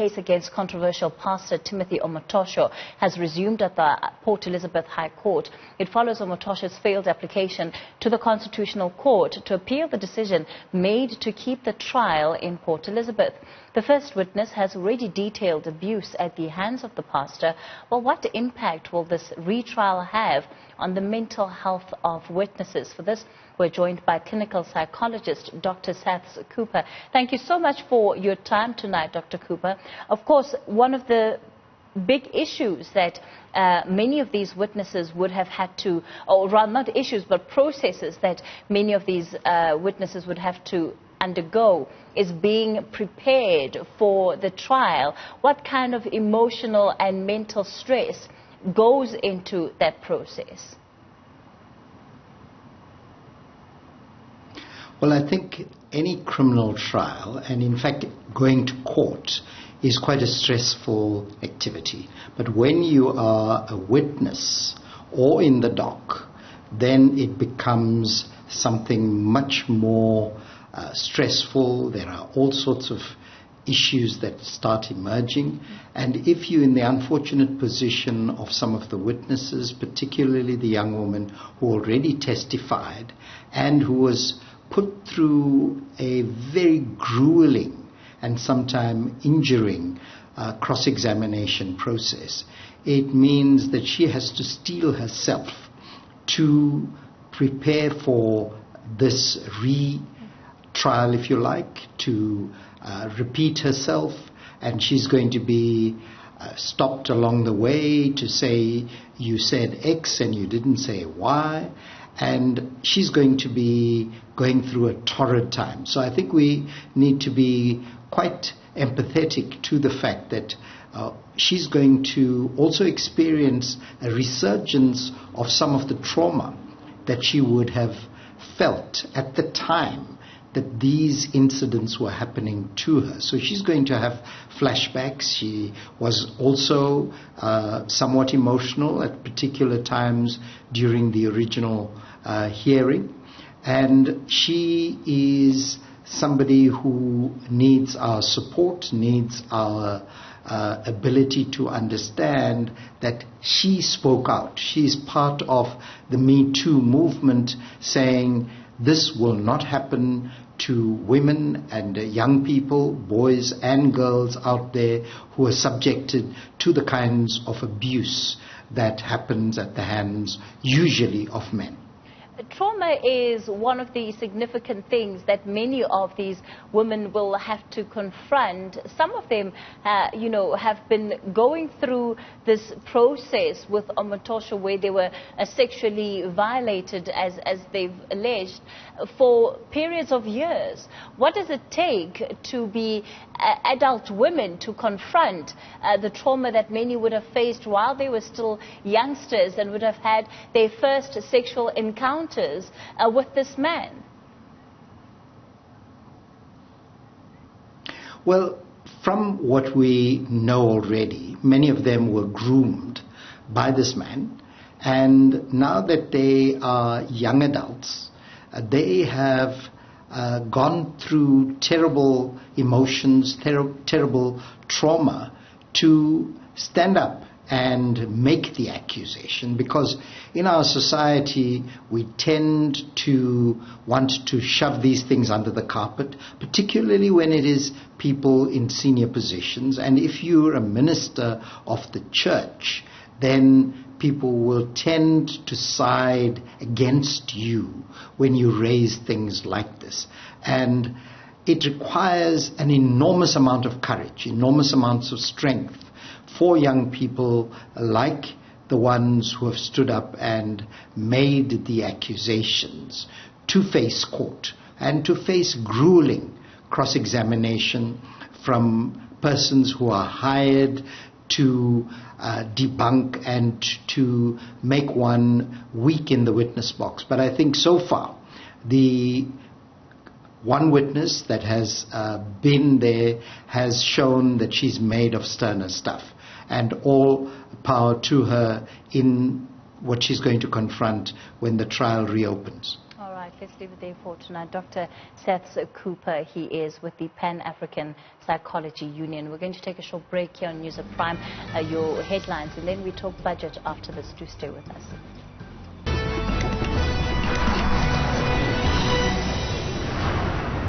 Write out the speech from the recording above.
case against controversial pastor Timothy Omotoso has resumed at the Port Elizabeth High Court. It follows Omotoso's failed application to the Constitutional Court to appeal the decision made to keep the trial in Port Elizabeth. The first witness has already detailed abuse at the hands of the pastor. Well, what impact will this retrial have on the mental health of witnesses? For this, we're joined by clinical psychologist Dr. Saths Cooper. Thank you so much for your time tonight, Dr. Cooper. Of course, one of the big issues that many of these witnesses would have had to, or rather not issues, but processes that many of these witnesses would have to undergo is being prepared for the trial. What kind of emotional and mental stress goes into that process? Well, I think any criminal trial, and in fact going to court, is quite a stressful activity. But when you are a witness or in the dock, then it becomes something much more stressful. There are all sorts of issues that start emerging. And if you're in the unfortunate position of some of the witnesses, particularly the young woman who already testified and who was put through a very grueling and sometimes injuring cross-examination process, it means that she has to steel herself to prepare for this retrial, if you like, to repeat herself, and she's going to be stopped along the way to say, you said X and you didn't say Y, and she's going to be going through a torrid time. So I think we need to be quite empathetic to the fact that she's going to also experience a resurgence of some of the trauma that she would have felt at the time that these incidents were happening to her. So she's going to have flashbacks. She was also somewhat emotional at particular times during the original hearing. And she is somebody who needs our support, needs our ability to understand that she spoke out. She's part of the Me Too movement, saying this will not happen to women and young people, boys and girls out there who are subjected to the kinds of abuse that happens at the hands usually of men. Trauma is one of the significant things that many of these women will have to confront. Some of them, have been going through this process with Omotoso where they were sexually violated, as they've alleged, for periods of years. What does it take to be adult women to confront the trauma that many would have faced while they were still youngsters and would have had their first sexual encounters with this man? Well, from what we know already, many of them were groomed by this man, and now that they are young adults, they have gone through terrible emotions, terrible trauma to stand up and make the accusation, because in our society we tend to want to shove these things under the carpet, particularly when it is people in senior positions. And if you're a minister of the church, then people will tend to side against you when you raise things like this. And it requires an enormous amount of courage, enormous amounts of strength for young people like the ones who have stood up and made the accusations to face court and to face grueling cross-examination from persons who are hired to debunk and to make one weak in the witness box. But I think so far, the one witness that has been there has shown that she's made of sterner stuff. And all power to her in what she's going to confront when the trial reopens. All right. Let's leave it there for tonight. Dr. Saths Cooper, he is with the Pan-African Psychology Union. We're going to take a short break here on News at Prime, your headlines, and then we talk budget after this. Do stay with us.